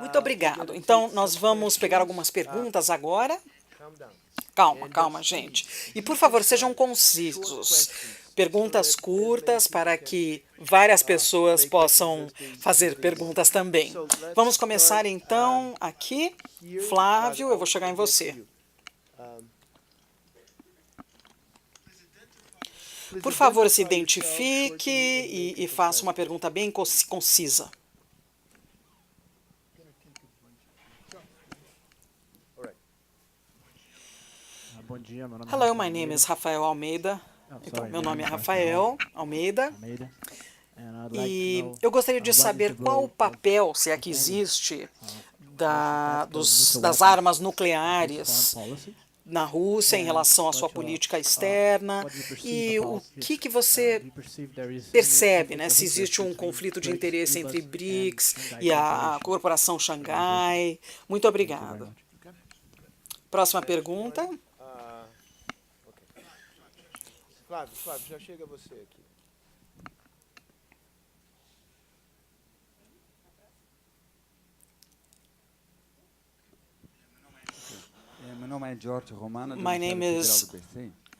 Muito obrigado. Então, nós vamos pegar algumas perguntas agora. Calma, calma, gente. E, por favor, sejam concisos. Perguntas curtas para que várias pessoas possam fazer perguntas também. Vamos começar, então, aqui. Flávio, eu vou chegar em você. Por favor, se identifique e faça uma pergunta bem concisa. Bom dia, meu nome é Hello, my name is Rafael Almeida. Então, meu nome é Rafael Almeida. E eu gostaria de saber qual o papel, se é que existe, das armas nucleares na Rússia em relação à sua política externa e o que você percebe, né, se existe um conflito de interesse entre BRICS e a Corporação Xangai. Muito obrigado. Próxima pergunta. Flávio, já chega você aqui. Meu nome é Jorge Romano, do My name Ministério is- Federal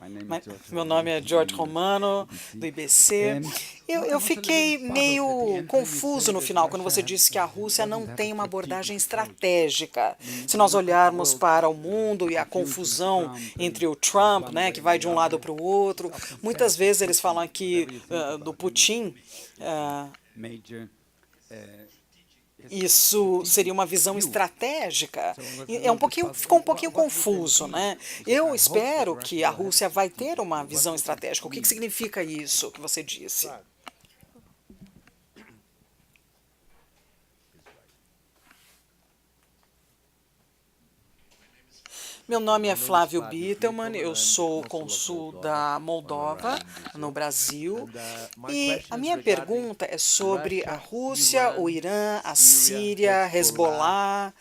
do IBC. Meu nome é Jorge Romano, do IBC. Eu fiquei meio confuso no final, quando você disse que a Rússia não tem uma abordagem estratégica. Se nós olharmos para o mundo e a confusão entre o Trump, né, que vai de um lado para o outro, muitas vezes eles falam aqui do Putin. Isso seria uma visão estratégica. Ficou um pouquinho confuso, né? Eu espero que a Rússia vai ter uma visão estratégica. O que significa isso que você disse? Meu nome é Flávio Bittelman, eu sou cônsul da Moldova, no Brasil, e a minha pergunta é sobre a Rússia, o Irã, a Síria, Hezbollah,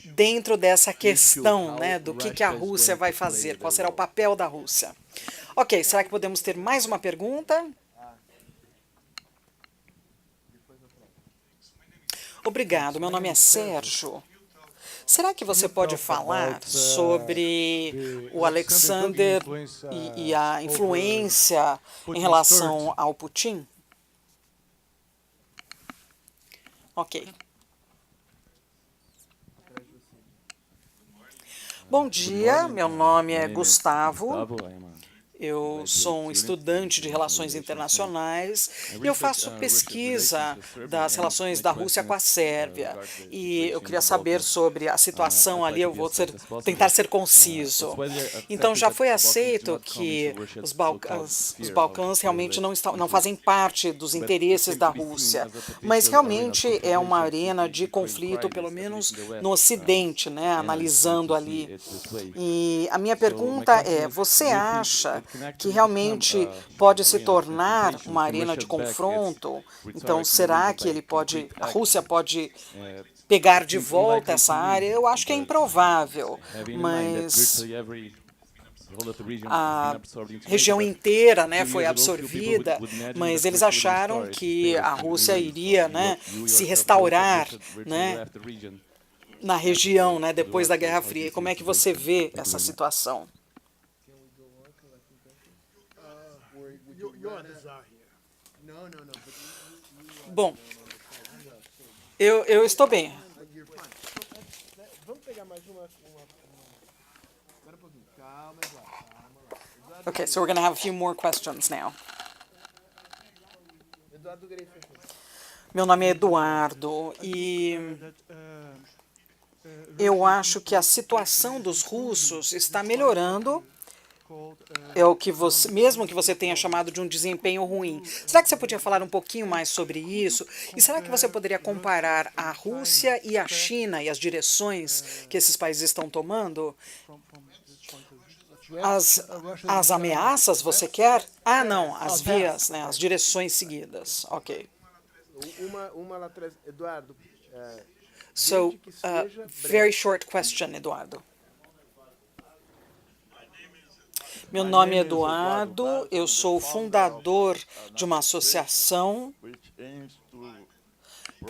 dentro dessa questão, né, do que a Rússia vai fazer, qual será o papel da Rússia. Ok, será que podemos ter mais uma pergunta? Obrigado, meu nome é Sérgio. Será que você pode falar sobre o Alexander e a influência em relação ao Putin? Ok. Bom dia, meu nome é Gustavo. Eu sou um estudante de relações internacionais e eu faço pesquisa das relações da Rússia com a Sérvia. E eu queria saber sobre a situação ali, eu vou tentar ser conciso. Então, já foi aceito que os Balcãs realmente não fazem parte dos interesses da Rússia, mas realmente é uma arena de conflito, pelo menos no Ocidente, né, analisando ali. E a minha pergunta é, você acha que realmente pode se tornar uma arena de confronto? Então, será que a Rússia pode pegar de volta essa área? Eu acho que é improvável, mas a região inteira, né, foi absorvida, mas eles acharam que a Rússia iria, né, se restaurar, né, na região, né, depois da Guerra Fria. Como é que você vê essa situação? Bom, eu estou bem. Vamos pegar mais uma. Espera um pouquinho. Calma, Eduardo. Okay, so we're going to have a few more questions now. Eduardo Greif. Meu nome é Eduardo e eu acho que a situação dos russos está melhorando. É o que mesmo que você tenha chamado de um desempenho ruim. Será que você podia falar um pouquinho mais sobre isso? E será que você poderia comparar a Rússia e a China e as direções que esses países estão tomando? As ameaças, você quer? Ah, não, as vias, né, as direções seguidas. Ok. Uma lá atrás. Eduardo. So, very short question, Eduardo. Meu nome é Eduardo, eu sou fundador de uma associação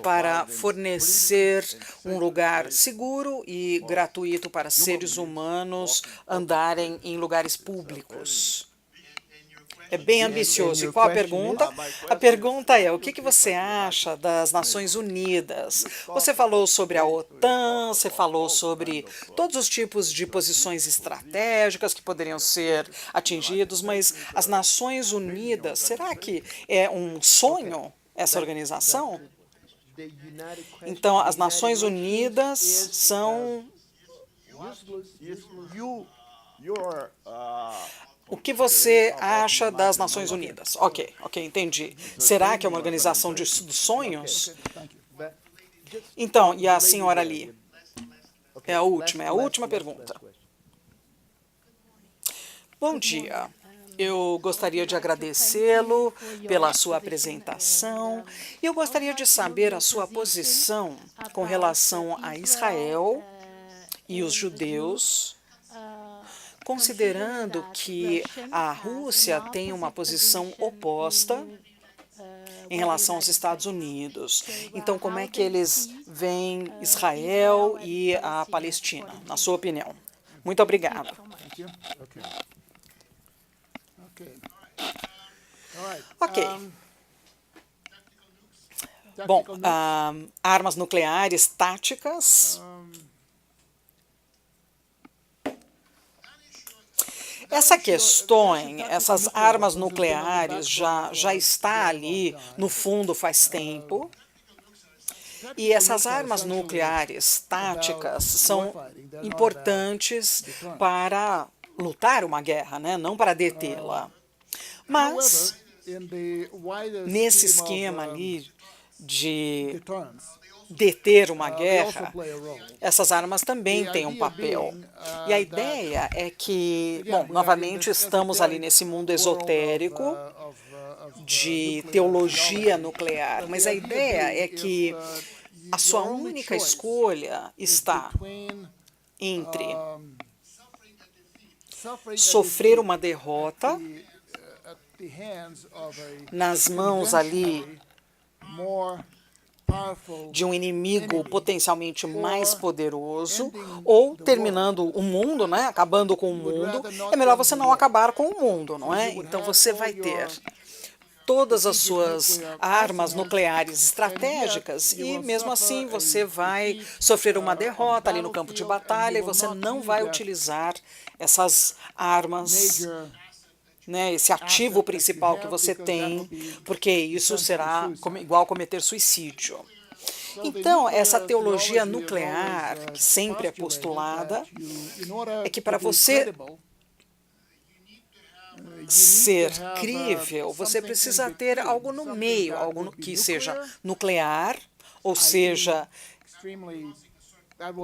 para fornecer um lugar seguro e gratuito para seres humanos andarem em lugares públicos. É bem ambicioso. E qual a pergunta? A pergunta é, o que você acha das Nações Unidas? Você falou sobre a OTAN, você falou sobre todos os tipos de posições estratégicas que poderiam ser atingidos, mas as Nações Unidas, será que é um sonho essa organização? Então, as Nações Unidas são... O que você acha das Nações Unidas? Ok, entendi. Será que é uma organização dos sonhos? Então, e a senhora ali? É a última pergunta. Bom dia. Eu gostaria de agradecê-lo pela sua apresentação e eu gostaria de saber a sua posição com relação a Israel e os judeus, considerando que a Rússia tem uma posição oposta em relação aos Estados Unidos. Então, como é que eles veem Israel e a Palestina, na sua opinião? Muito obrigada. Ok. Bom, armas nucleares táticas. Essas armas nucleares já está ali no fundo faz tempo. E essas armas nucleares táticas são importantes para lutar uma guerra, né? Não para detê-la. Mas, nesse esquema ali de deter uma guerra, essas armas também têm um papel. E a ideia é que, bom, novamente estamos ali nesse mundo esotérico de teologia nuclear, mas a ideia é que a sua única escolha está entre sofrer uma derrota nas mãos ali de um inimigo potencialmente mais poderoso, ou terminando o mundo, né, acabando com o mundo. É melhor você não acabar com o mundo, não é? Então você vai ter todas as suas armas nucleares estratégicas e, mesmo assim, você vai sofrer uma derrota ali no campo de batalha e você não vai utilizar essas armas, né, esse ativo principal que você tem, porque isso será igual cometer suicídio. Então, essa teologia nuclear, que sempre é postulada, é que para você ser crível, você precisa ter algo no meio, algo que seja nuclear, ou seja,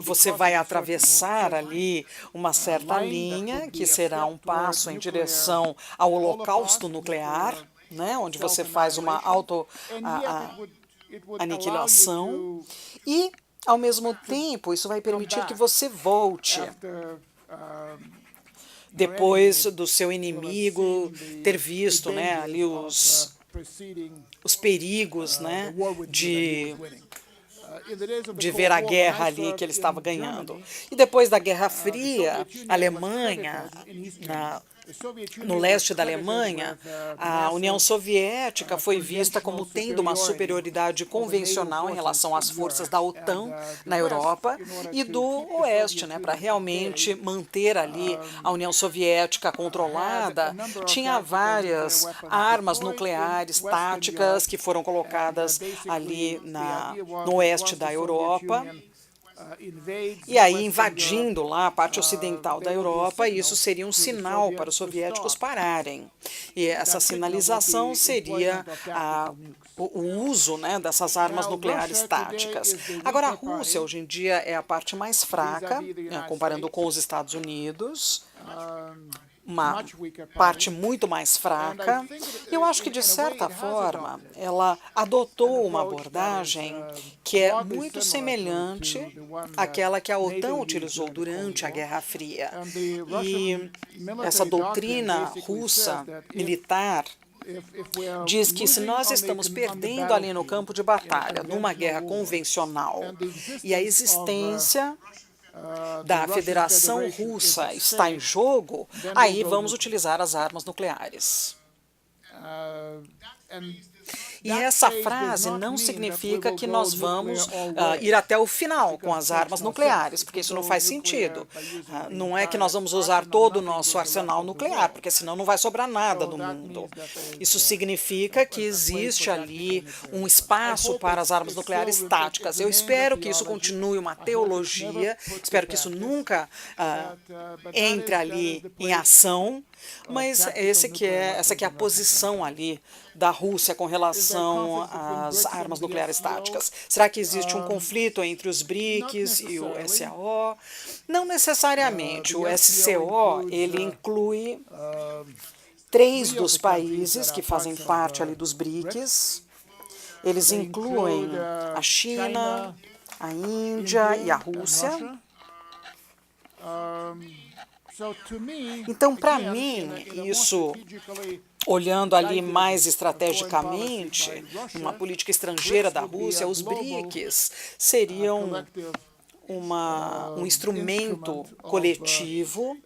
você vai atravessar ali uma certa linha, que será um passo em direção ao holocausto nuclear, né, onde você faz uma auto-aniquilação, e, ao mesmo tempo, isso vai permitir que você volte depois do seu inimigo ter visto, né, ali os perigos, né, de ver a guerra ali que ele estava ganhando. E depois da Guerra Fria, a Alemanha, no leste da Alemanha, a União Soviética foi vista como tendo uma superioridade convencional em relação às forças da OTAN na Europa e do Oeste, né, para realmente manter ali a União Soviética controlada. Tinha várias armas nucleares táticas que foram colocadas ali no oeste da Europa. E aí, invadindo lá a parte ocidental da Europa, isso seria um sinal para os soviéticos pararem. E essa sinalização seria o uso, né, dessas armas nucleares táticas. Agora, a Rússia, hoje em dia, é a parte mais fraca, comparando com os Estados Unidos, uma parte muito mais fraca. Eu acho que, de certa forma, ela adotou uma abordagem que é muito semelhante àquela que a OTAN utilizou durante a Guerra Fria. E essa doutrina russa militar diz que se nós estamos perdendo ali no campo de batalha, numa guerra convencional, e a existência da Federação Russa está em jogo, aí vamos utilizar as armas nucleares. E essa frase não significa que nós vamos ir até o final com as armas nucleares, porque isso não faz sentido. Não é que nós vamos usar todo o nosso arsenal nuclear, porque senão não vai sobrar nada no mundo. Isso significa que existe ali um espaço para as armas nucleares táticas. Eu espero que isso continue uma teologia, espero que isso nunca entre ali em ação, mas essa que é a posição ali da Rússia com relação às armas nucleares táticas. Será que existe um conflito entre os BRICS e o SAO? Não necessariamente. O SCO, ele inclui 3 dos países que fazem parte ali dos BRICS. Eles incluem a China, a Índia e a Rússia. Então, para mim, isso, olhando ali mais estrategicamente, uma política estrangeira da Rússia, os BRICS seriam um instrumento coletivo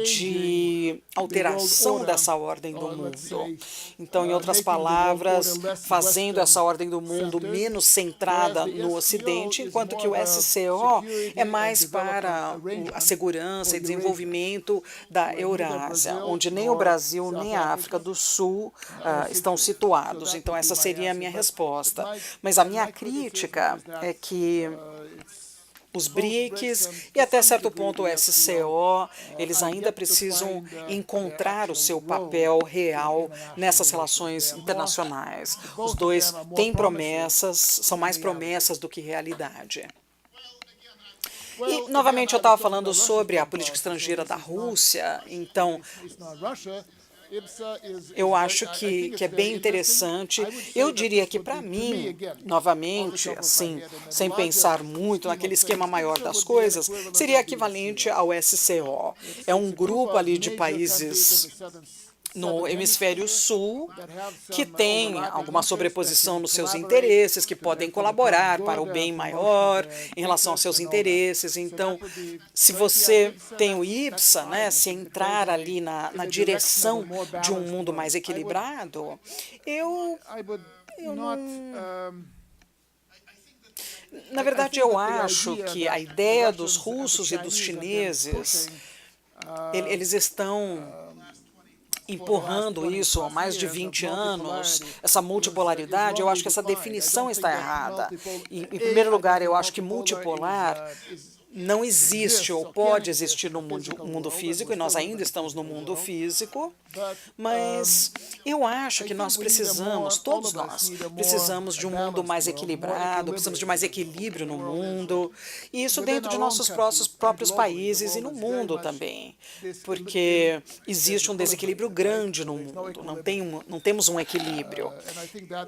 de alteração dessa ordem do mundo. Então, em outras palavras, fazendo essa ordem do mundo menos centrada no Ocidente, enquanto que o SCO é mais para a segurança e desenvolvimento da Eurásia, onde nem o Brasil nem a África do Sul estão situados. Então, essa seria a minha resposta. Mas a minha crítica é que os BRICS e até certo ponto o SCO, eles ainda precisam encontrar o seu papel real nessas relações internacionais. Os dois têm promessas, são mais promessas do que realidade. E, novamente, eu estava falando sobre a política estrangeira da Rússia, então eu acho que é bem interessante. Eu diria que, para mim, novamente, assim, sem pensar muito naquele esquema maior das coisas, seria equivalente ao SCO. É um grupo ali de países no hemisfério sul, que tem alguma sobreposição nos seus interesses, que podem colaborar para o bem maior em relação aos seus interesses. Então, se você tem o IPSA, né, se entrar ali na direção de um mundo mais equilibrado, eu não... Na verdade, eu acho que a ideia dos russos e dos chineses, eles estão empurrando isso há mais de 20 anos, essa multipolaridade. Eu acho que essa definição está errada. Em primeiro lugar, eu acho que multipolar não existe ou pode existir no mundo físico, e nós ainda estamos no mundo físico, mas eu acho que nós precisamos, todos nós, precisamos de um mundo mais equilibrado, precisamos de mais equilíbrio no mundo, e isso dentro de nossos próprios países e no mundo também, porque existe um desequilíbrio grande no mundo, não temos um equilíbrio.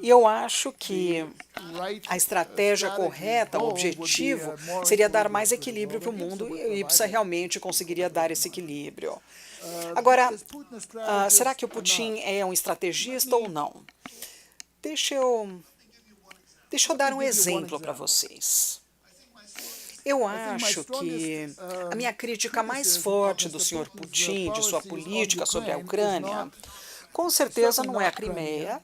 E eu acho que a estratégia correta, o objetivo, seria dar mais equilíbrio para o mundo, e o IPSA realmente conseguiria dar esse equilíbrio. Agora, será que o Putin é um estrategista ou não? Deixa eu dar um exemplo para vocês. Eu acho que a minha crítica mais forte do Sr. Putin, de sua política sobre a Ucrânia, com certeza não é a Crimeia,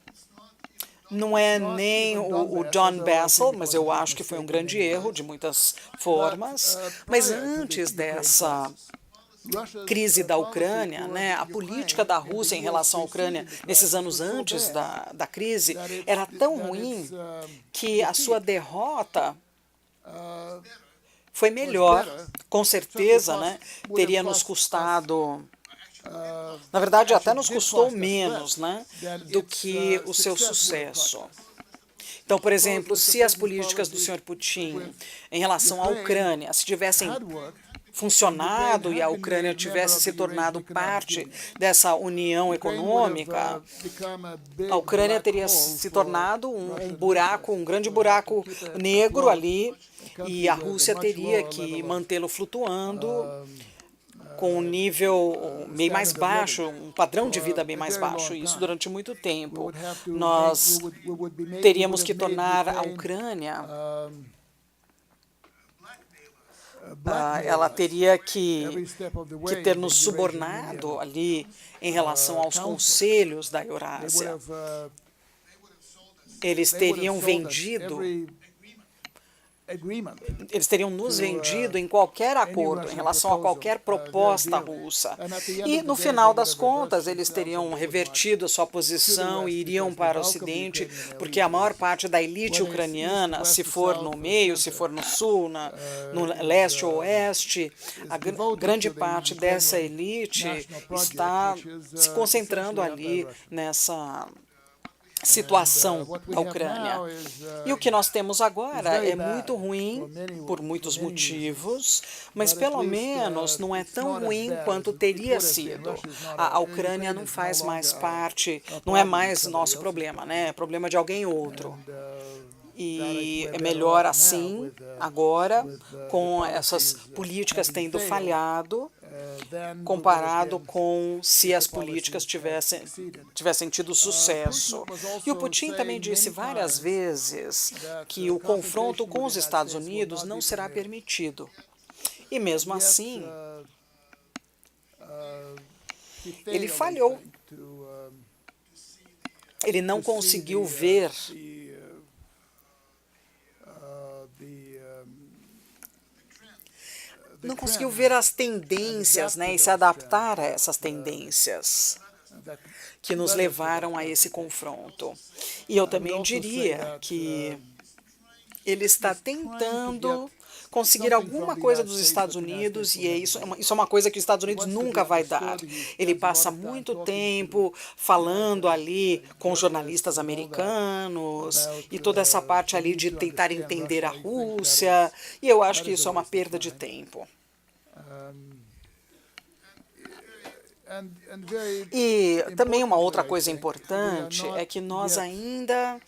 não é nem o Donbass, mas eu acho que foi um grande erro de muitas formas. Mas antes dessa crise da Ucrânia, né, a política da Rússia em relação à Ucrânia nesses anos antes da crise era tão ruim que a sua derrota foi melhor, com certeza, né, teria nos custado... Na verdade, até nos custou menos, né, do que o seu sucesso. Então, por exemplo, se as políticas do Sr. Putin em relação à Ucrânia se tivessem funcionado e a Ucrânia tivesse se tornado parte dessa união econômica, a Ucrânia teria se tornado um grande buraco negro ali, e a Rússia teria que mantê-lo flutuando com um nível bem mais baixo, um padrão de vida bem mais baixo, isso durante muito tempo. Nós teríamos que tornar a Ucrânia, ela teria que ter nos subornado ali em relação aos conselhos da Eurásia. Eles teriam nos vendido em qualquer acordo, em relação a qualquer proposta russa. E, no final das contas, eles teriam revertido a sua posição e iriam para o Ocidente, porque a maior parte da elite ucraniana, se for no meio, se for no sul, no leste ou oeste, a grande parte dessa elite está se concentrando ali nessa situação da Ucrânia. E o que nós temos agora é muito ruim por muitos motivos, mas pelo menos não é tão ruim quanto teria sido. A Ucrânia não faz mais parte, não é mais nosso problema, né? É problema de alguém outro. E é melhor assim, agora, com essas políticas tendo falhado, comparado com se as políticas tivessem tido sucesso. E o Putin também disse várias vezes que o confronto com os Estados Unidos não será permitido. E mesmo assim, ele falhou. Ele não conseguiu ver as tendências, né, e se adaptar a essas tendências que nos levaram a esse confronto. E eu também diria que ele está tentando conseguir alguma coisa dos Estados Unidos, e isso é uma coisa que os Estados Unidos nunca vai dar. Ele passa muito tempo falando ali com jornalistas americanos, e toda essa parte ali de tentar entender a Rússia, e eu acho que isso é uma perda de tempo. E também uma outra coisa importante é que nós ainda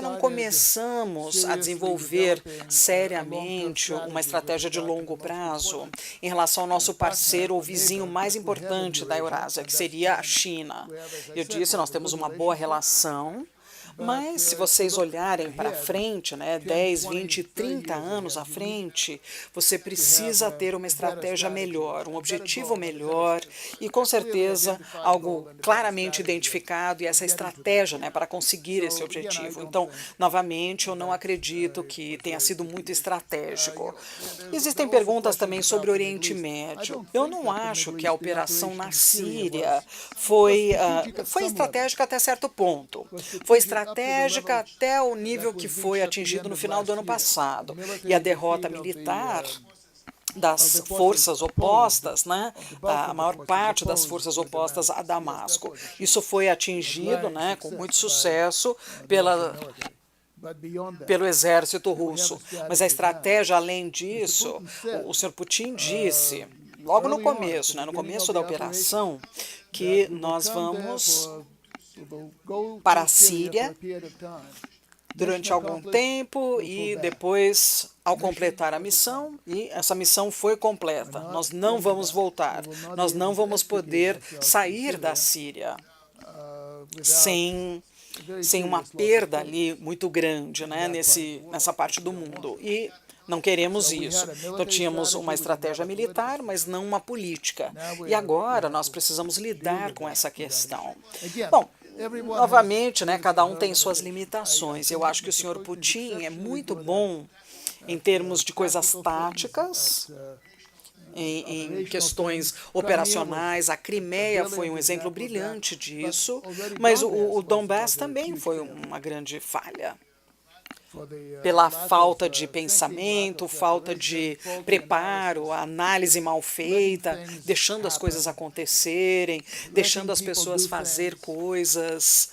não começamos a desenvolver seriamente uma estratégia de longo prazo em relação ao nosso parceiro ou vizinho mais importante da Eurásia, que seria a China. Eu disse, nós temos uma boa relação, mas se vocês olharem para frente, né, 10, 20, 30 anos à frente, você precisa ter uma estratégia melhor, um objetivo melhor e, com certeza, algo claramente identificado e essa estratégia, né, para conseguir esse objetivo. Então, novamente, eu não acredito que tenha sido muito estratégico. Existem perguntas também sobre o Oriente Médio. Eu não acho que a operação na Síria foi estratégica até certo ponto. Foi estratégica até o nível que foi atingido no final do ano passado. E a derrota militar das forças opostas, né, a maior parte das forças opostas a Damasco. Isso foi atingido, né, com muito sucesso pelo exército russo. Mas a estratégia, além disso, o senhor Putin disse, logo no começo, né, no começo da operação, que nós vamos para a Síria durante algum tempo e depois, ao completar a missão, e essa missão foi completa, nós não vamos voltar, nós não vamos poder sair da Síria sem uma perda ali muito grande, né, nessa parte do mundo. E não queremos isso. Então, tínhamos uma estratégia militar, mas não uma política. E agora nós precisamos lidar com essa questão. Bom, novamente, né, cada um tem suas limitações. Eu acho que o senhor Putin é muito bom em termos de coisas táticas, em questões operacionais. A Crimeia foi um exemplo brilhante disso, mas o Donbass também foi uma grande falha. Pela falta de pensamento, falta de preparo, a análise mal feita, deixando as coisas acontecerem, deixando as pessoas fazer coisas.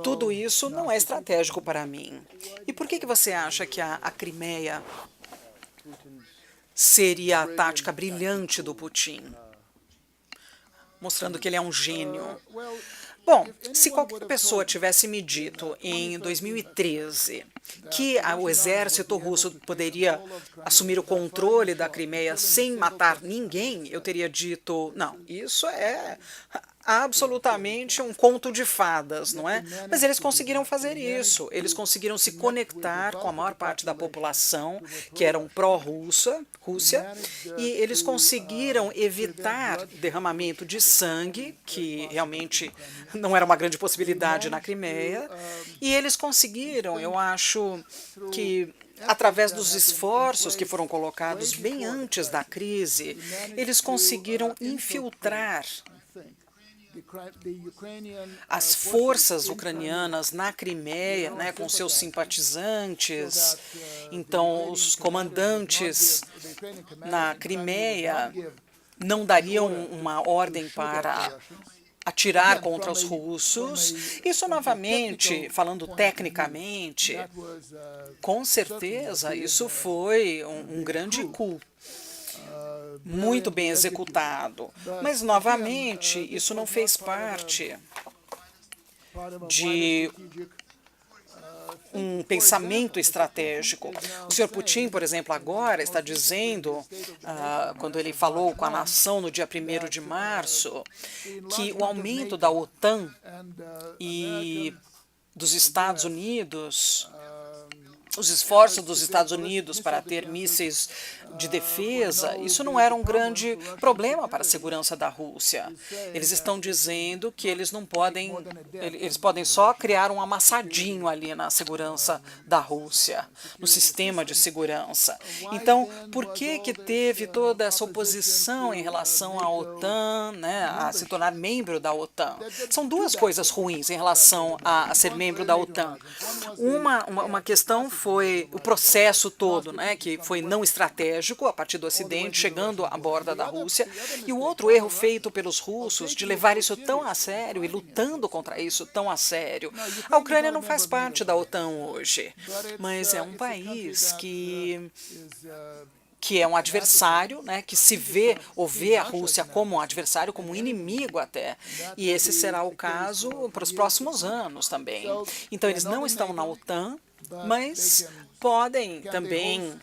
Tudo isso não é estratégico para mim. E por que você acha que a Crimeia seria a tática brilhante do Putin? Mostrando que ele é um gênio. Bom, se qualquer pessoa tivesse me dito em 2013 que o exército russo poderia assumir o controle da Crimeia sem matar ninguém, eu teria dito, não, isso é absolutamente um conto de fadas, não é? Mas eles conseguiram fazer isso, eles conseguiram se conectar com a maior parte da população, que eram pró-Rússia, e eles conseguiram evitar derramamento de sangue, que realmente não era uma grande possibilidade na Crimeia, e eles conseguiram, eu acho que através dos esforços que foram colocados bem antes da crise, eles conseguiram infiltrar as forças ucranianas na Crimeia, né, com seus simpatizantes. Então, os comandantes na Crimeia não dariam uma ordem para atirar contra os russos. Isso, novamente, falando tecnicamente, com certeza, isso foi um grande coup. Muito bem executado, mas novamente isso não fez parte de um pensamento estratégico. O senhor Putin, por exemplo, agora está dizendo, quando ele falou com a nação no dia 1º de março, que o aumento da OTAN e dos Estados Unidos, os esforços dos Estados Unidos para ter mísseis de defesa, isso não era um grande problema para a segurança da Rússia. Eles estão dizendo que eles não podem, eles podem só criar um amassadinho ali na segurança da Rússia, no sistema de segurança. Então, por que teve toda essa oposição em relação à OTAN, né, a se tornar membro da OTAN? São duas coisas ruins em relação a ser membro da OTAN. Uma questão foi o processo todo, né, que foi não estratégico, a partir do Ocidente, chegando à borda da Rússia, e o outro erro feito pelos russos de levar isso tão a sério e lutando contra isso tão a sério. A Ucrânia não faz parte da OTAN hoje, mas é um país que é um adversário, né, que se vê ou vê a Rússia como um adversário, como um inimigo até, e esse será o caso para os próximos anos também. Então, eles não estão na OTAN, mas podem também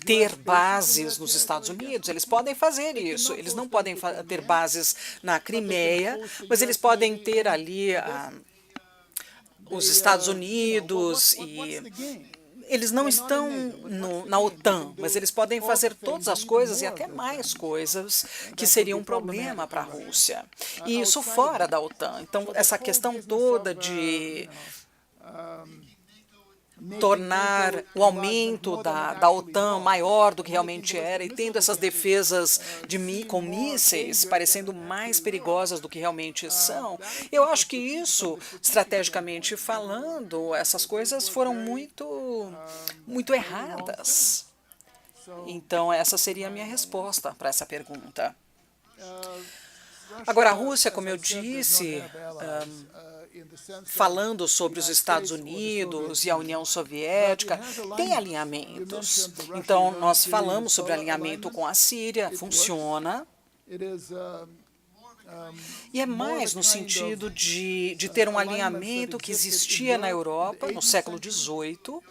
ter bases nos Estados Unidos, eles podem fazer isso, eles não podem ter bases na Crimeia, mas eles podem ter ali os Estados Unidos e eles não estão na OTAN, mas eles podem fazer todas as coisas e até mais coisas que seriam um problema para a Rússia. E isso fora da OTAN. Então, essa questão toda de tornar o aumento da OTAN maior do que realmente era e tendo essas defesas com mísseis parecendo mais perigosas do que realmente são, eu acho que isso, estrategicamente falando, essas coisas foram muito erradas. Então, essa seria a minha resposta para essa pergunta. Agora, a Rússia, como eu disse, falando sobre os Estados Unidos e a União Soviética, tem alinhamentos. Então, nós falamos sobre alinhamento com a Síria, funciona. E é mais no sentido de ter um alinhamento que existia na Europa no século XVIII.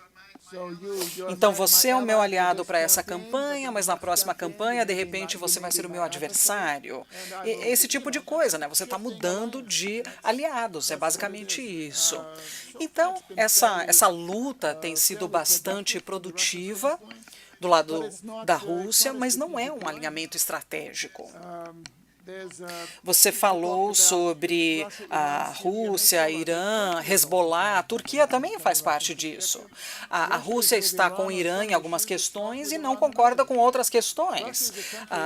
Então, você é o meu aliado para essa campanha, mas na próxima campanha, de repente, você vai ser o meu adversário. Esse tipo de coisa, né? Você está mudando de aliados, é basicamente isso. Então, essa luta tem sido bastante produtiva do lado da Rússia, mas não é um alinhamento estratégico. Você falou sobre a Rússia, Irã, Hezbollah, a Turquia também faz parte disso. A Rússia está com o Irã em algumas questões e não concorda com outras questões.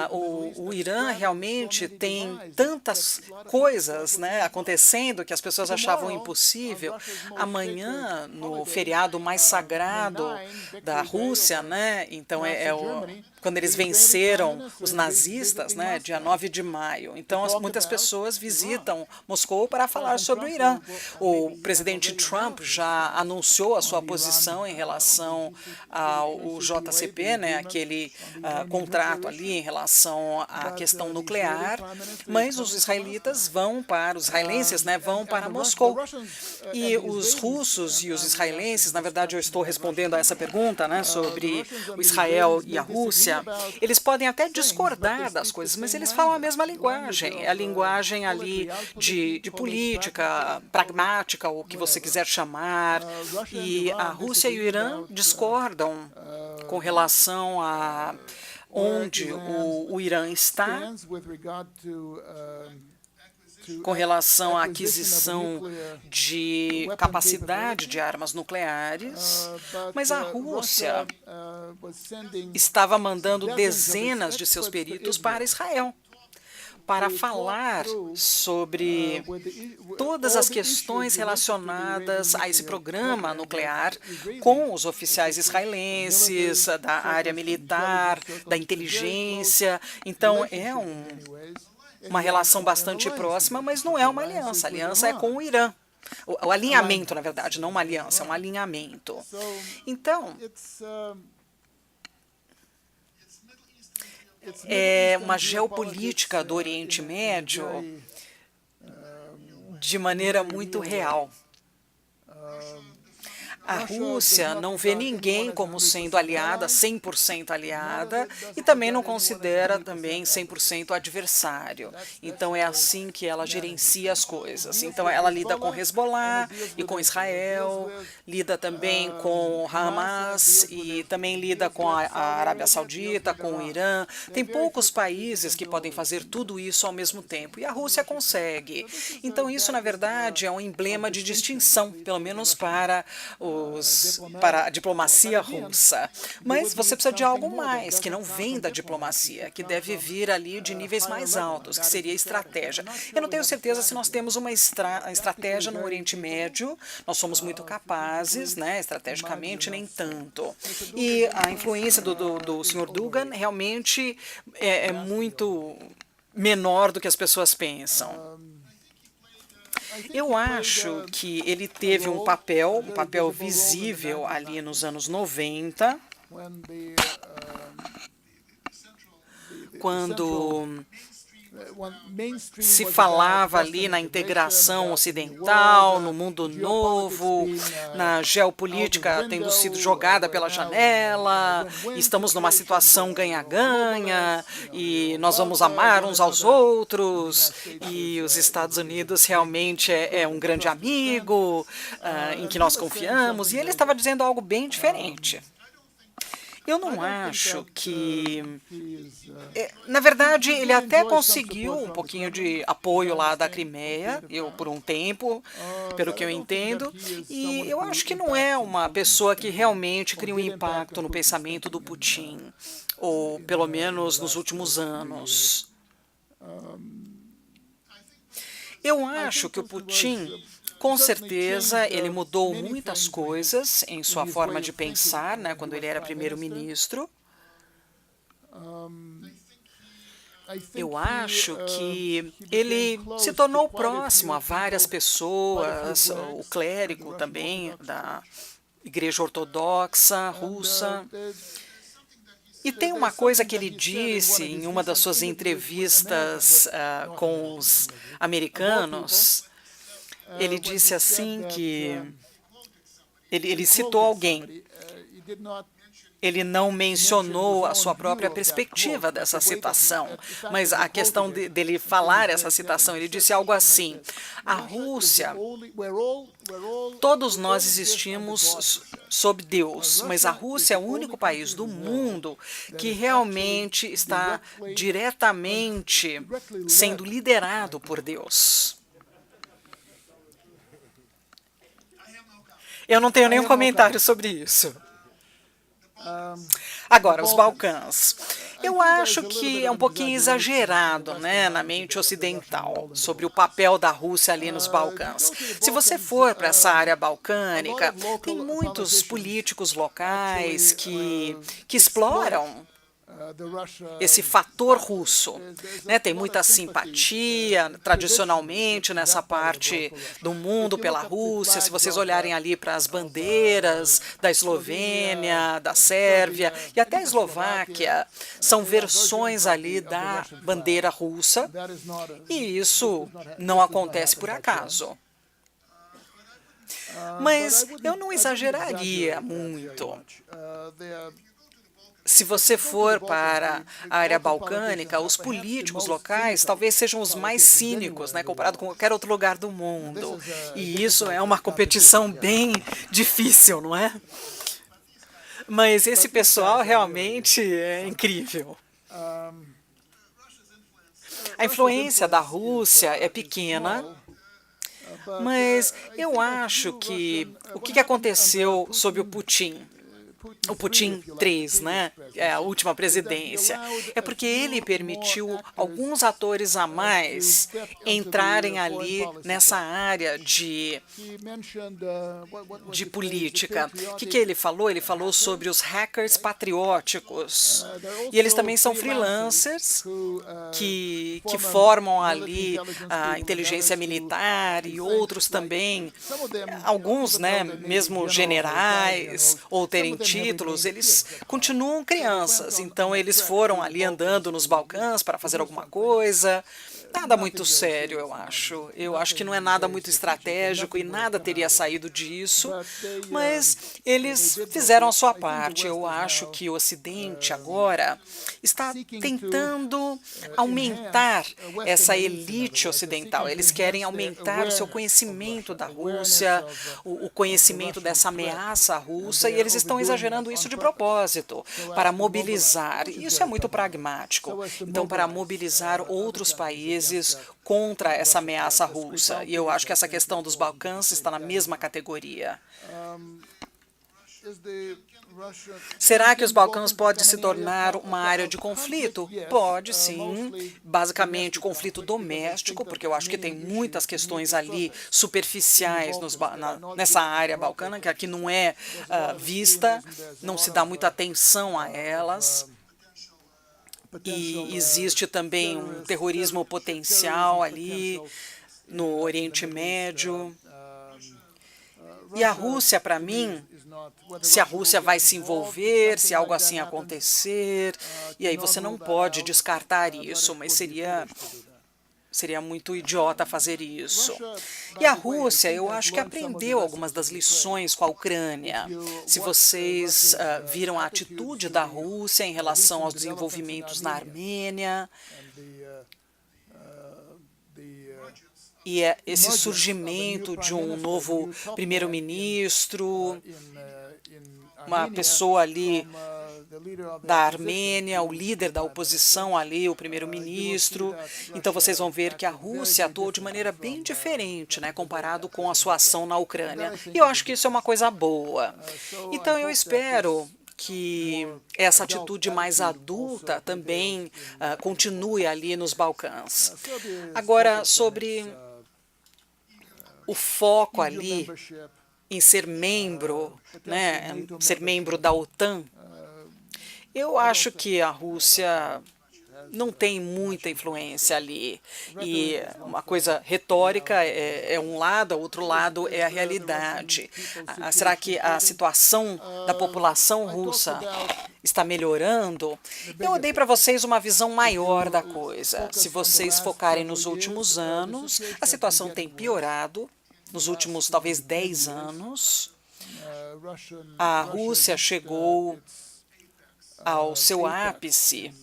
O Irã realmente tem tantas coisas, né, acontecendo que as pessoas achavam impossível. Amanhã, no feriado mais sagrado da Rússia, né, então quando eles venceram os nazistas, né, dia 9 de maio, maio. Então, muitas pessoas visitam Moscou para falar sobre o Irã. O presidente Trump já anunciou a sua posição em relação ao JCP, né, aquele contrato ali em relação à questão nuclear, mas os israelenses vão para Moscou. E os russos e os israelenses, na verdade eu estou respondendo a essa pergunta, né, sobre o Israel e a Rússia, eles podem até discordar das coisas, mas eles falam a mesma linguagem, é a linguagem ali de política, pragmática, ou o que você quiser chamar, e a Rússia e o Irã discordam com relação a onde o Irã está, com relação à aquisição de capacidade de armas nucleares, mas a Rússia estava mandando dezenas de seus peritos para Israel para falar sobre todas as questões relacionadas a esse programa nuclear com os oficiais israelenses, da área militar, da inteligência. Então, é uma relação bastante próxima, mas não é uma aliança. A aliança é com o Irã. O alinhamento, na verdade, não uma aliança, é um alinhamento. Então, é uma geopolítica do Oriente Médio de maneira muito real. A Rússia não vê ninguém como sendo aliada, 100% aliada, e também não considera também 100% adversário. Então, é assim que ela gerencia as coisas. Então, ela lida com Hezbollah e com Israel, lida também com Hamas e também lida com a Arábia Saudita, com o Irã. Tem poucos países que podem fazer tudo isso ao mesmo tempo, e a Rússia consegue. Então, isso, na verdade, é um emblema de distinção, pelo menos para a diplomacia russa. Mas você precisa de algo mais, que não vem da diplomacia, que deve vir ali de níveis mais altos, que seria estratégia. Eu não tenho certeza se nós temos uma estratégia no Oriente Médio, nós somos muito capazes, né, estrategicamente nem tanto. E a influência do Sr. Dugin realmente é muito menor do que as pessoas pensam. Eu acho que ele teve um papel visível ali nos anos 90, quando se falava ali na integração ocidental, no mundo novo, na geopolítica tendo sido jogada pela janela, estamos numa situação ganha-ganha, e nós vamos amar uns aos outros, e os Estados Unidos realmente é um grande amigo, em que nós confiamos, e ele estava dizendo algo bem diferente. Eu não acho que... Na verdade, ele até conseguiu um pouquinho de apoio lá da Crimeia, por um tempo, pelo que eu entendo, e eu acho que não é uma pessoa que realmente cria um impacto no pensamento do Putin, ou pelo menos nos últimos anos. Eu acho que o Putin... Com certeza, ele mudou muitas coisas em sua forma de pensar, né, quando ele era primeiro-ministro. Eu acho que ele se tornou próximo a várias pessoas, o clérigo também da Igreja Ortodoxa Russa. E tem uma coisa que ele disse em uma das suas entrevistas com os americanos. Ele disse assim que ele citou alguém. Ele não mencionou a sua própria perspectiva dessa citação, mas a questão dele falar essa citação, ele disse algo assim: a Rússia, todos nós existimos sob Deus, mas a Rússia é o único país do mundo que realmente está diretamente sendo liderado por Deus. Eu não tenho nenhum comentário sobre isso. Agora, os Balcãs. Eu acho que é um pouquinho exagerado, né, na mente ocidental sobre o papel da Rússia ali nos Balcãs. Se você for para essa área balcânica, tem muitos políticos locais que exploram esse fator russo, né? Tem muita simpatia, tradicionalmente, nessa parte do mundo pela Rússia. Se vocês olharem ali para as bandeiras da Eslovênia, da Sérvia e até a Eslováquia, são versões ali da bandeira russa, e isso não acontece por acaso. Mas eu não exageraria muito. Se você for para a área balcânica, os políticos locais talvez sejam os mais cínicos, né, comparado com qualquer outro lugar do mundo. E isso é uma competição bem difícil, não é? Mas esse pessoal realmente é incrível. A influência da Rússia é pequena, mas eu acho que o que aconteceu sob o Putin 3, né, é a última presidência, é porque ele permitiu alguns atores a mais entrarem ali nessa área de política. O que ele falou? Ele falou sobre os hackers patrióticos. E eles também são freelancers que formam ali a inteligência militar e outros também, alguns, né, mesmo generais ou terem títulos, eles continuam crianças, então eles foram ali andando nos Balcãs para fazer alguma coisa. Nada muito sério, eu acho. Eu acho que não é nada muito estratégico e nada teria saído disso, mas eles fizeram a sua parte. Eu acho que o Ocidente agora está tentando aumentar essa elite ocidental. Eles querem aumentar o seu conhecimento da Rússia, o conhecimento dessa ameaça russa, e eles estão exagerando isso de propósito, para mobilizar. E isso é muito pragmático. Então, para mobilizar outros países contra essa ameaça russa. E eu acho que essa questão dos Balcãs está na mesma categoria. Será que os Balcãs podem se tornar uma área de conflito? Pode, sim. Basicamente, conflito doméstico, porque eu acho que tem muitas questões ali superficiais nessa área balcânica, que aqui não é vista, não se dá muita atenção a elas. E existe também um terrorismo potencial ali no Oriente Médio. E a Rússia, para mim, se a Rússia vai se envolver, se algo assim acontecer, e aí você não pode descartar isso, mas seria muito idiota fazer isso. E a Rússia, eu acho que aprendeu algumas das lições com a Ucrânia. Se vocês viram a atitude da Rússia em relação aos desenvolvimentos na Armênia, e esse surgimento de um novo primeiro-ministro, uma pessoa ali da Armênia, o líder da oposição ali, o primeiro-ministro. Então vocês vão ver que a Rússia atuou de maneira bem diferente, né, comparado com a sua ação na Ucrânia. E eu acho que isso é uma coisa boa. Então eu espero que essa atitude mais adulta também continue ali nos Balcãs. Agora, sobre o foco ali em ser membro, né, ser membro da OTAN, eu acho que a Rússia não tem muita influência ali. E uma coisa retórica é um lado, o outro lado é a realidade. Será que a situação da população russa está melhorando? Eu dei para vocês uma visão maior da coisa. Se vocês focarem nos últimos anos, a situação tem piorado. Nos últimos, talvez, 10 anos, a Rússia chegou ao seu ápice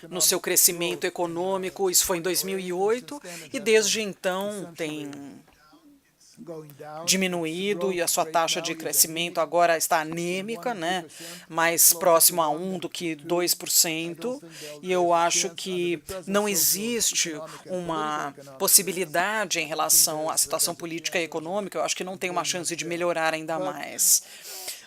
no seu crescimento econômico. Isso foi em 2008, e desde então tem diminuído, e a sua taxa de crescimento agora está anêmica, né? Mais próximo a 1 do que 2%, e eu acho que não existe uma possibilidade em relação à situação política e econômica. Eu acho que não tem uma chance de melhorar ainda mais.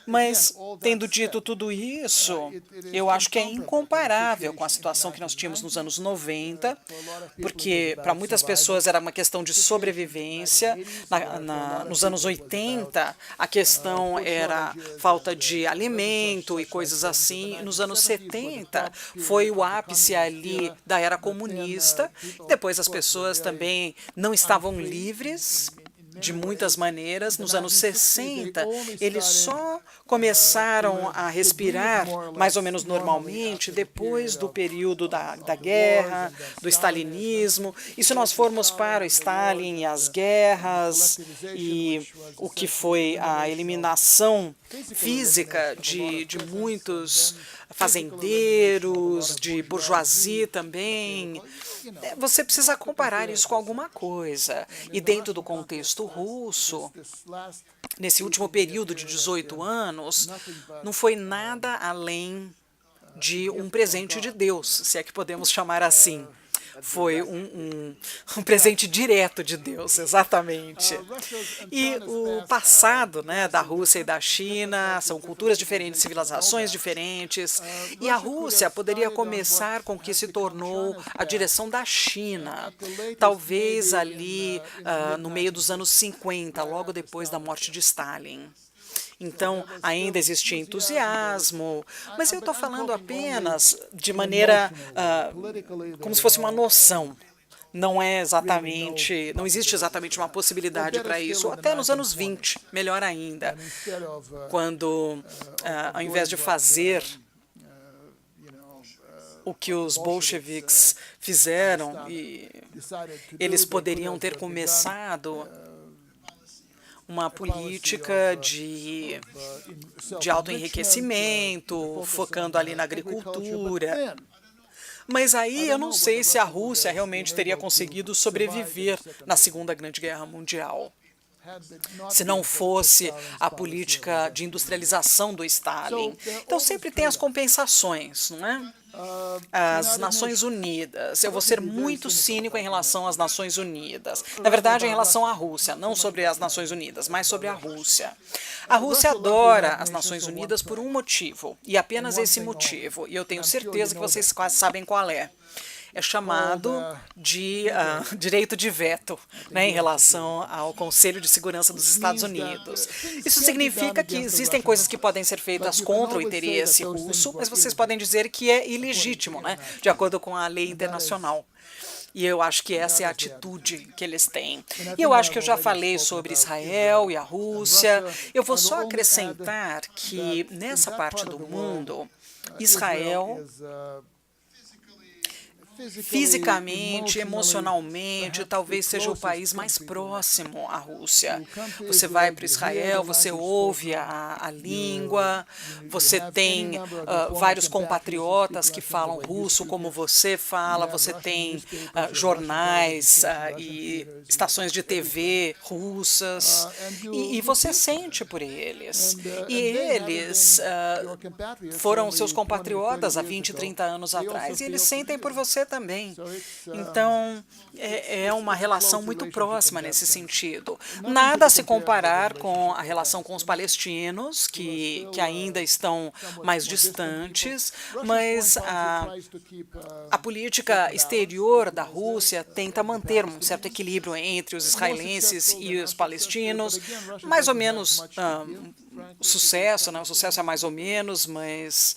Mas, tendo dito tudo isso, eu acho que é incomparável com a situação que nós tínhamos nos anos 90, porque para muitas pessoas era uma questão de sobrevivência. Nos anos 80, a questão era falta de alimento e coisas assim. Nos anos 70, foi o ápice ali da era comunista. Depois as pessoas também não estavam livres de muitas maneiras. Nos anos 60, eles só começaram a respirar mais ou menos normalmente depois do período da guerra, do stalinismo. E se nós formos para o Stalin e as guerras e o que foi a eliminação física de muitos fazendeiros, de bourgeoisie também, você precisa comparar isso com alguma coisa. E dentro do contexto russo, nesse último período de 18 anos, não foi nada além de um presente de Deus, se é que podemos chamar assim. Foi um presente direto de Deus, exatamente. E o passado, né, da Rússia e da China são culturas diferentes, civilizações diferentes. E a Rússia poderia começar com o que se tornou a direção da China, talvez ali no meio dos anos 50, logo depois da morte de Stalin. Então, ainda existia entusiasmo, mas eu estou falando apenas de maneira como se fosse uma noção. Não é exatamente, não existe exatamente uma possibilidade para isso. Até nos anos 20, melhor ainda, quando, ao invés de fazer o que os bolcheviques fizeram, e eles poderiam ter começado uma política de autoenriquecimento, focando ali na agricultura. Mas aí eu não sei se a Rússia realmente teria conseguido sobreviver na Segunda Grande Guerra Mundial, se não fosse a política de industrialização do Stalin. Então sempre tem as compensações, não é? As Nações Unidas. Eu vou ser muito cínico em relação às Nações Unidas. Na verdade, em relação à Rússia, não sobre as Nações Unidas, mas sobre a Rússia. A Rússia adora as Nações Unidas por um motivo, e apenas esse motivo, e eu tenho certeza que vocês quase sabem qual é. É chamado de direito de veto, né, em relação ao Conselho de Segurança dos Estados Unidos. Isso significa que existem coisas que podem ser feitas contra o interesse russo, mas vocês podem dizer que é ilegítimo, né, de acordo com a lei internacional. E eu acho que essa é a atitude que eles têm. E eu acho que eu já falei sobre Israel e a Rússia. Eu vou só acrescentar que nessa parte do mundo, Israel fisicamente, emocionalmente, talvez seja o país mais próximo à Rússia. Você vai para Israel, você ouve a língua, você tem vários compatriotas que falam russo como você fala, você tem jornais e estações de TV russas, e você sente por eles. E eles foram seus compatriotas há 20, 30 anos atrás, e eles sentem por você também. Então, é uma relação muito próxima nesse sentido. Nada a se comparar com a relação com os palestinos, que ainda estão mais distantes, mas a política exterior da Rússia tenta manter um certo equilíbrio entre os israelenses e os palestinos, mais ou menos sucesso, né? O sucesso é mais ou menos, mas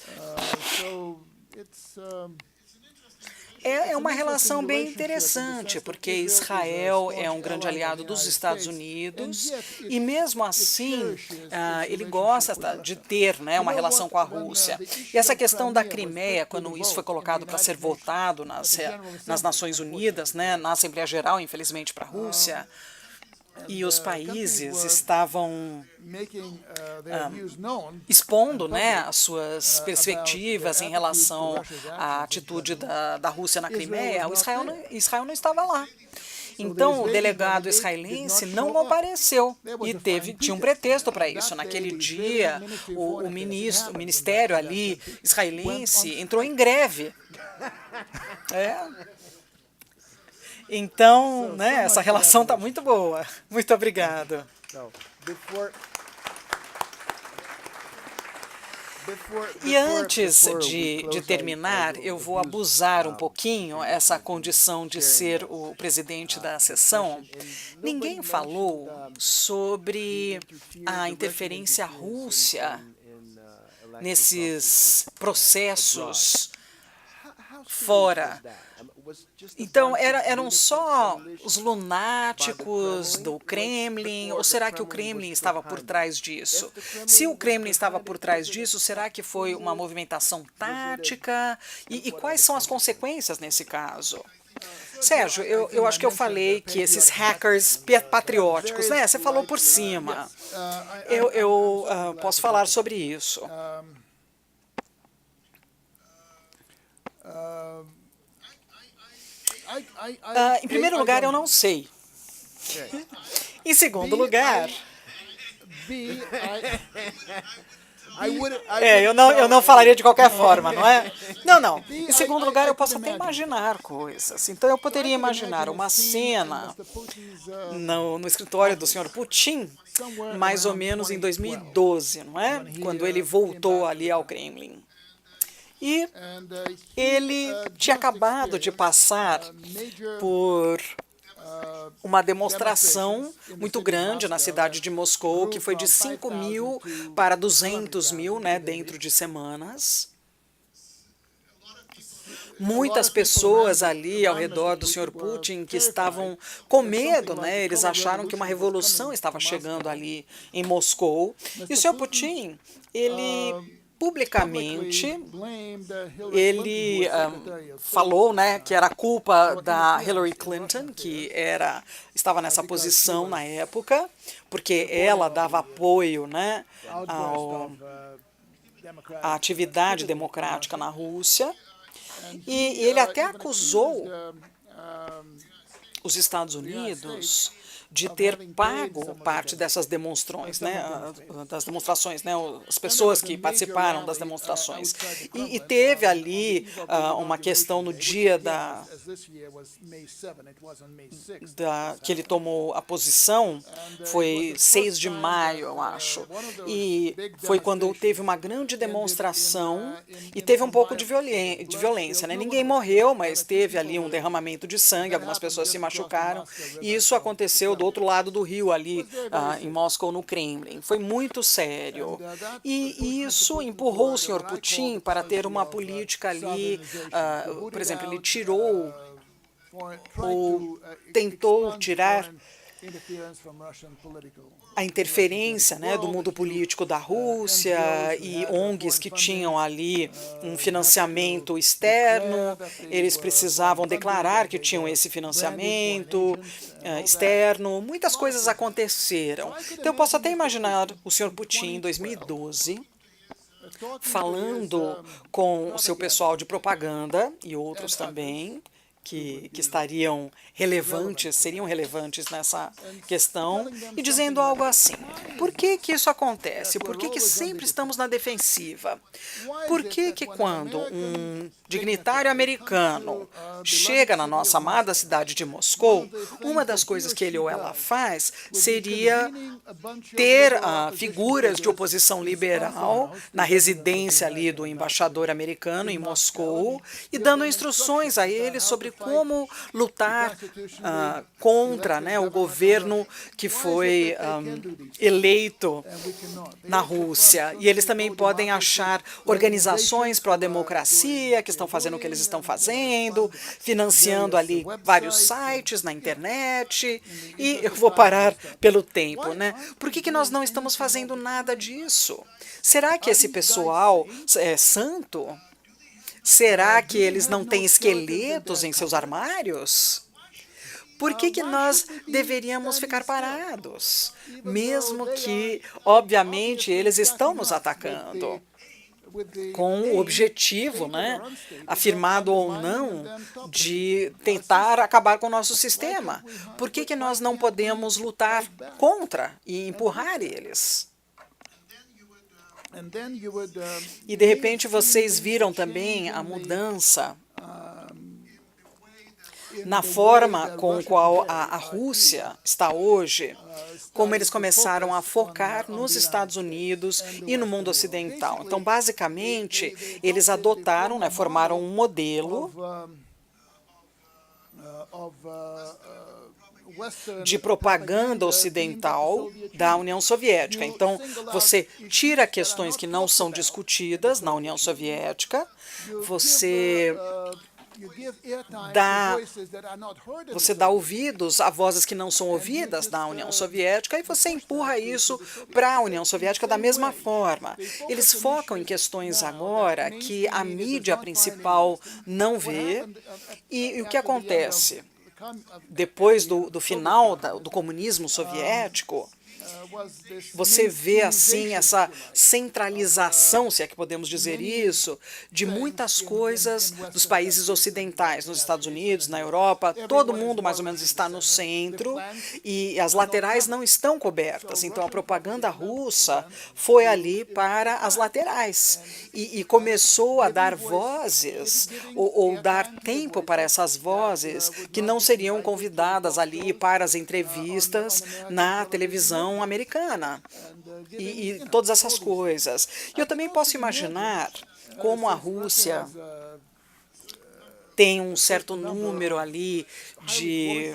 é uma relação bem interessante, porque Israel é um grande aliado dos Estados Unidos e, mesmo assim, ele gosta de ter, né, uma relação com a Rússia. E essa questão da Crimeia, quando isso foi colocado para ser votado nas Nações Unidas, né, na Assembleia Geral, infelizmente, para a Rússia, e os países estavam expondo, né, as suas perspectivas em relação à atitude da Rússia na Crimeia, Israel não estava lá. Então, o delegado israelense não compareceu e tinha um pretexto para isso. Naquele dia, o ministério ali israelense entrou em greve. Então, né, essa relação está muito boa. Muito obrigado. E antes de terminar, eu vou abusar um pouquinho essa condição de ser o presidente da sessão. Ninguém falou sobre a interferência russa nesses processos fora. Então, eram só os lunáticos do Kremlin, ou será que o Kremlin estava por trás disso? Se o Kremlin estava por trás disso, será que foi uma movimentação tática? E quais são as consequências nesse caso? Sérgio, eu acho que eu falei que esses hackers patrióticos, né? Você falou por cima. Eu posso falar sobre isso. Em primeiro lugar, eu não sei. Em segundo lugar, eu não falaria de qualquer forma, não é? Não. Em segundo lugar, eu posso até imaginar coisas. Então, eu poderia imaginar uma cena no escritório do senhor Putin, mais ou menos em 2012, não é? Quando ele voltou ali ao Kremlin. E ele tinha acabado de passar por uma demonstração muito grande na cidade de Moscou, que foi de 5.000 para 200.000, né, dentro de semanas. Muitas pessoas ali ao redor do Sr. Putin que estavam com medo, né? Eles acharam que uma revolução estava chegando ali em Moscou. E o Sr. Putin, ele publicamente, ele falou, né, que era culpa da Hillary Clinton, que estava nessa posição na época, porque ela dava apoio, né, à atividade democrática na Rússia. E ele até acusou os Estados Unidos de ter pago parte dessas demonstrações, né, as pessoas que participaram das demonstrações. E teve ali uma questão no dia que ele tomou a posição, foi 6 de maio, eu acho, e foi quando teve uma grande demonstração e teve um pouco de violência, né? Ninguém morreu, mas teve ali um derramamento de sangue, algumas pessoas se machucaram, e isso aconteceu do outro lado do rio, ali em Moscou, no Kremlin. Foi muito sério. E isso empurrou o senhor Putin para ter uma política ali, por exemplo, ele tirou ou tentou tirar a interferência, né, do mundo político da Rússia e ONGs que tinham ali um financiamento externo, eles precisavam declarar que tinham esse financiamento externo, muitas coisas aconteceram. Então eu posso até imaginar o senhor Putin em 2012 falando com o seu pessoal de propaganda e outros também, que seriam relevantes nessa questão, e dizendo algo assim: por que isso acontece? Por que sempre estamos na defensiva? Por que quando um dignitário americano chega na nossa amada cidade de Moscou, uma das coisas que ele ou ela faz seria ter figuras de oposição liberal na residência ali do embaixador americano em Moscou e dando instruções a ele sobre como lutar contra, né, o governo que foi eleito na Rússia. E eles também podem achar organizações pró-democracia que estão fazendo o que eles estão fazendo, financiando ali vários sites na internet. E eu vou parar pelo tempo, né? Por que nós não estamos fazendo nada disso? Será que esse pessoal é santo? Será que eles não têm esqueletos em seus armários? Por que nós deveríamos ficar parados? Mesmo que, obviamente, eles estão nos atacando com o objetivo, né, afirmado ou não, de tentar acabar com o nosso sistema. Por que nós não podemos lutar contra e empurrar eles? E, de repente, vocês viram também a mudança na forma com qual a Rússia está hoje, como eles começaram a focar nos Estados Unidos e no mundo ocidental. Então, basicamente, eles adotaram, né, formaram um modelo de propaganda ocidental da União Soviética. Então, você tira questões que não são discutidas na União Soviética, você dá ouvidos a vozes que não são ouvidas na União Soviética e você empurra isso para a União Soviética da mesma forma. Eles focam em questões agora que a mídia principal não vê e o que acontece? Depois do final do comunismo soviético, você vê assim essa centralização, se é que podemos dizer isso, de muitas coisas dos países ocidentais, nos Estados Unidos, na Europa, todo mundo mais ou menos está no centro e as laterais não estão cobertas. Então a propaganda russa foi ali para as laterais e começou a dar vozes ou dar tempo para essas vozes que não seriam convidadas ali para as entrevistas na televisão americana e todas essas coisas. E eu também posso imaginar como a Rússia tem um certo número ali de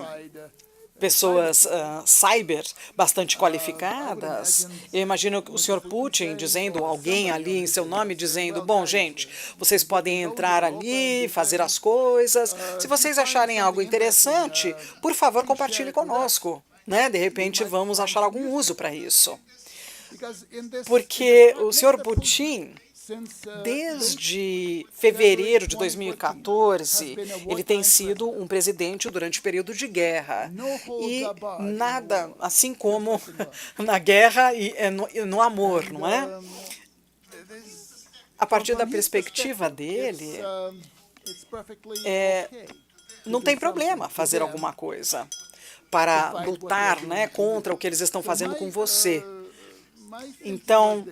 pessoas cyber bastante qualificadas. Eu imagino o senhor Putin dizendo, alguém ali em seu nome dizendo, bom, gente, vocês podem entrar ali, fazer as coisas. Se vocês acharem algo interessante, por favor, compartilhe conosco. Né? De repente, vamos achar algum uso para isso. Porque o senhor Putin, desde fevereiro de 2014, ele tem sido um presidente durante o período de guerra. E nada, assim como na guerra e no amor, não é? A partir da perspectiva dele, não tem problema fazer alguma coisa para lutar, né, contra o que eles estão fazendo com você. Então,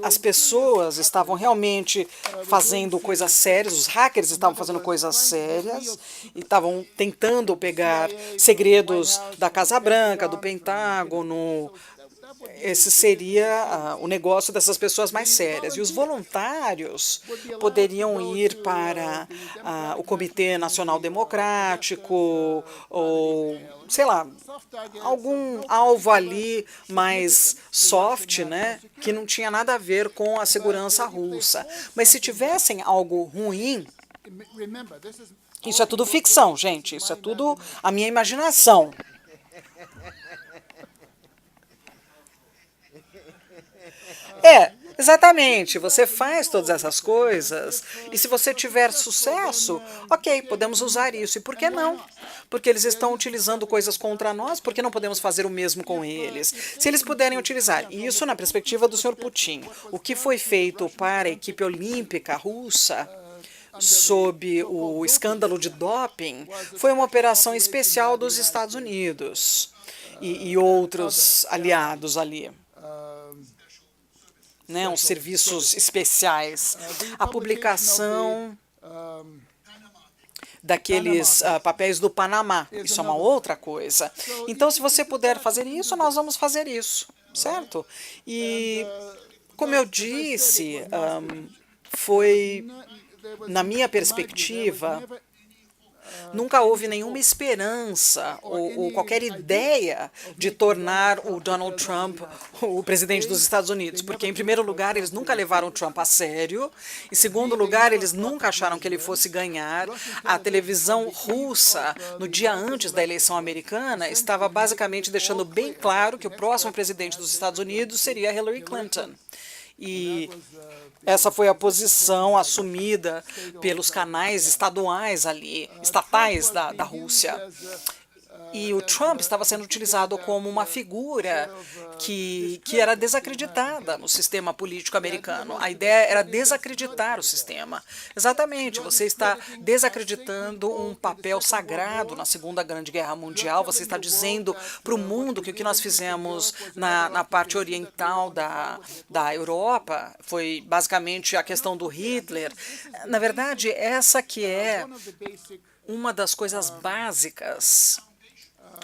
as pessoas estavam realmente fazendo coisas sérias, os hackers estavam fazendo coisas sérias e estavam tentando pegar segredos da Casa Branca, do Pentágono. Esse seria o negócio dessas pessoas mais sérias. E os voluntários poderiam ir para o Comitê Nacional Democrático ou, sei lá, algum alvo ali mais soft, né, que não tinha nada a ver com a segurança russa. Mas se tivessem algo ruim, isso é tudo ficção, gente, isso é tudo a minha imaginação. Exatamente, você faz todas essas coisas e se você tiver sucesso, ok, podemos usar isso. E por que não? Porque eles estão utilizando coisas contra nós, por que não podemos fazer o mesmo com eles? Se eles puderem utilizar isso na perspectiva do Sr. Putin, o que foi feito para a equipe olímpica russa sob o escândalo de doping foi uma operação especial dos Estados Unidos e outros aliados ali. Né, os serviços especiais, a publicação daqueles papéis do Panamá, isso é uma outra coisa. Então, se você puder fazer isso, nós vamos fazer isso, certo? E, como eu disse, foi, na minha perspectiva, nunca houve nenhuma esperança ou qualquer ideia de tornar o Donald Trump o presidente dos Estados Unidos, porque, em primeiro lugar, eles nunca levaram o Trump a sério, em segundo lugar, eles nunca acharam que ele fosse ganhar. A televisão russa, no dia antes da eleição americana, estava basicamente deixando bem claro que o próximo presidente dos Estados Unidos seria Hillary Clinton. E essa foi a posição assumida pelos canais estaduais ali, estatais da Rússia. E o Trump estava sendo utilizado como uma figura que era desacreditada no sistema político americano. A ideia era desacreditar o sistema. Exatamente, você está desacreditando um papel sagrado na Segunda Grande Guerra Mundial, você está dizendo para o mundo que o que nós fizemos na parte oriental da Europa foi basicamente a questão do Hitler. Na verdade, essa que é uma das coisas básicas,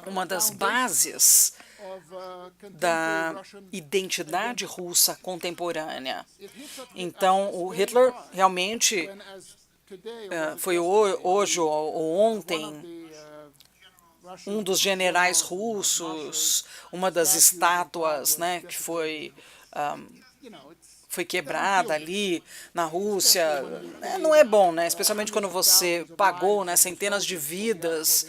uma das bases da identidade russa contemporânea. Então, o Hitler realmente foi hoje ou ontem um dos generais russos, uma das estátuas, né, que foi quebrada ali na Rússia. Não é bom, né? Especialmente quando você pagou, né, centenas de vidas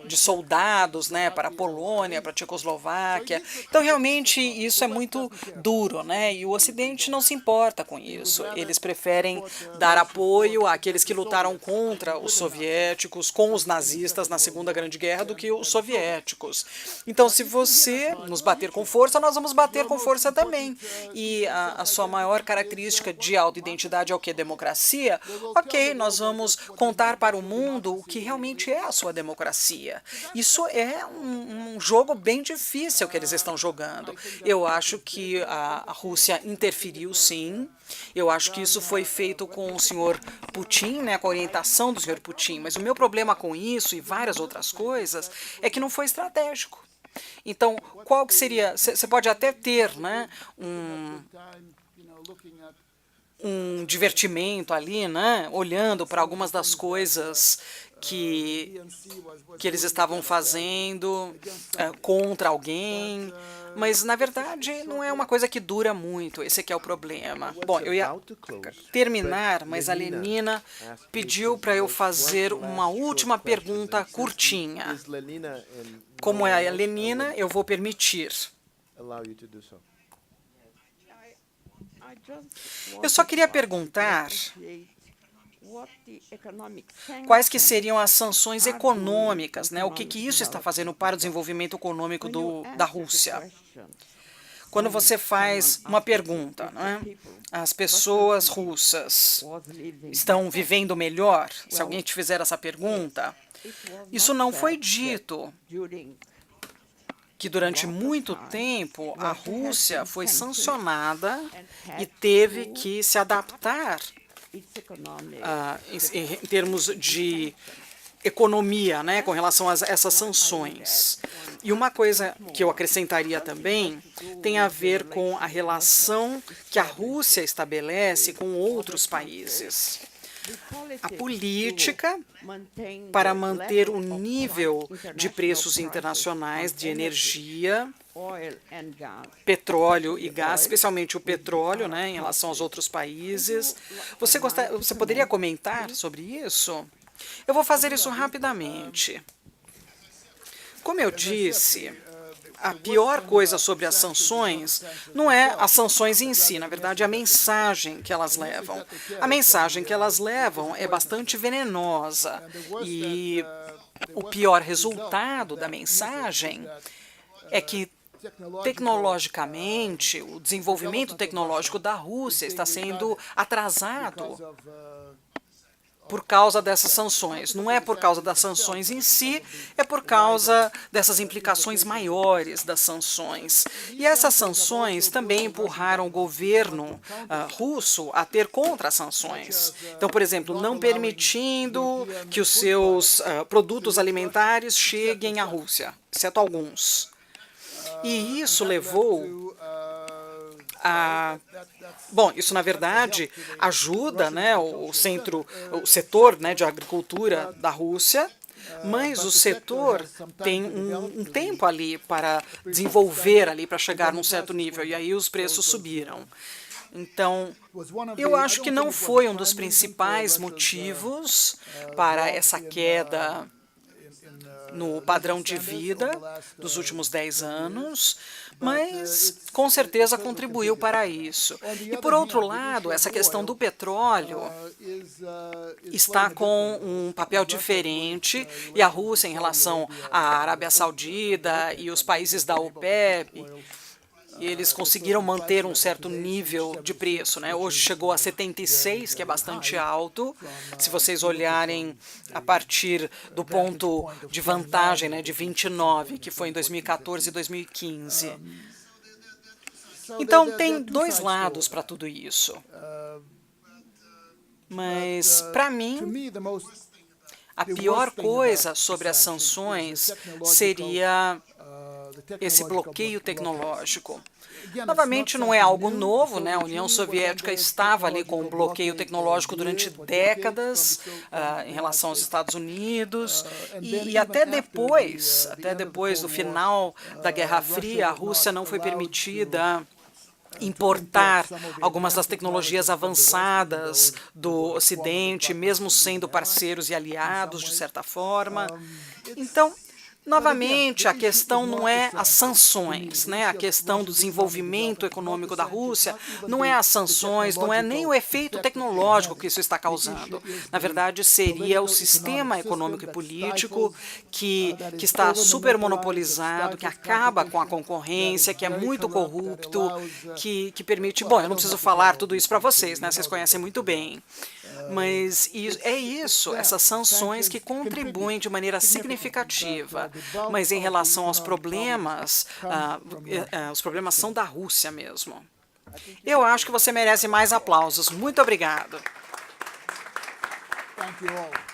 de soldados, né, para a Polônia, para a Tchecoslováquia. Então, realmente, isso é muito duro, né? E o Ocidente não se importa com isso. Eles preferem dar apoio àqueles que lutaram contra os soviéticos, com os nazistas na Segunda Grande Guerra, do que os soviéticos. Então, se você nos bater com força, nós vamos bater com força também. E a sua maior característica de autoidentidade é o que? Democracia? Ok, nós vamos contar para o mundo o que realmente é a sua democracia. Isso é um jogo bem difícil que eles estão jogando. Eu acho que a Rússia interferiu, sim. Eu acho que isso foi feito com o senhor Putin, né, com a orientação do senhor Putin. Mas o meu problema com isso e várias outras coisas é que não foi estratégico. Então, qual que seria? Você pode até ter, né, um divertimento ali, né, olhando para algumas das coisas que eles estavam fazendo contra alguém, mas, na verdade, não é uma coisa que dura muito, esse aqui é o problema. Bom, eu ia terminar, mas a Lenina pediu para eu fazer uma última pergunta curtinha. Como é a Lenina, eu vou permitir. Eu só queria perguntar quais que seriam as sanções econômicas, né? O que isso está fazendo para o desenvolvimento econômico da Rússia? Quando você faz uma pergunta, né? As pessoas russas estão vivendo melhor? Se alguém te fizer essa pergunta, isso não foi dito que durante muito tempo a Rússia foi sancionada e teve que se adaptar em termos de economia, né, com relação a essas sanções. E uma coisa que eu acrescentaria também tem a ver com a relação que a Rússia estabelece com outros países. A política para manter o nível de preços internacionais de energia, petróleo e gás, especialmente o petróleo, né, em relação aos outros países. Você poderia comentar sobre isso? Eu vou fazer isso rapidamente. Como eu disse, a pior coisa sobre as sanções não é as sanções em si, na verdade, a mensagem que elas levam. A mensagem que elas levam é bastante venenosa e o pior resultado da mensagem é que, tecnologicamente, o desenvolvimento tecnológico da Rússia está sendo atrasado por causa dessas sanções. Não é por causa das sanções em si, é por causa dessas implicações maiores das sanções. E essas sanções também empurraram o governo russo a ter contra-sanções. Então, por exemplo, não permitindo que os seus produtos alimentares cheguem à Rússia, exceto alguns. E isso levou bom, isso na verdade ajuda, né, o setor, né, de agricultura da Rússia, mas o setor tem um tempo ali para desenvolver ali para chegar num certo nível e aí os preços subiram. Então, eu acho que não foi um dos principais motivos para essa queda no padrão de vida dos últimos 10 anos, mas com certeza contribuiu para isso. E, por outro lado, essa questão do petróleo está com um papel diferente, e a Rússia, em relação à Arábia Saudita e os países da OPEP, eles conseguiram manter um certo nível de preço, né? Hoje chegou a 76, que é bastante alto. Se vocês olharem a partir do ponto de vantagem, né, de 29, que foi em 2014 e 2015. Então, tem dois lados para tudo isso. Mas, para mim, a pior coisa sobre as sanções seria esse bloqueio tecnológico. Novamente, não é algo novo, né? A União Soviética estava ali com um bloqueio tecnológico durante décadas em relação aos Estados Unidos e até depois do final da Guerra Fria, a Rússia não foi permitida importar algumas das tecnologias avançadas do Ocidente, mesmo sendo parceiros e aliados, de certa forma. Então, novamente, a questão não é as sanções, né? A questão do desenvolvimento econômico da Rússia não é as sanções, não é nem o efeito tecnológico que isso está causando. Na verdade, seria o sistema econômico e político que está super monopolizado, que acaba com a concorrência, que é muito corrupto, que permite... Bom, eu não preciso falar tudo isso para vocês, né? Vocês conhecem muito bem. Mas é isso, essas sanções que contribuem de maneira significativa. Mas em relação aos problemas, os problemas são da Rússia mesmo. Eu acho que você merece mais aplausos. Muito obrigado. Thank you all.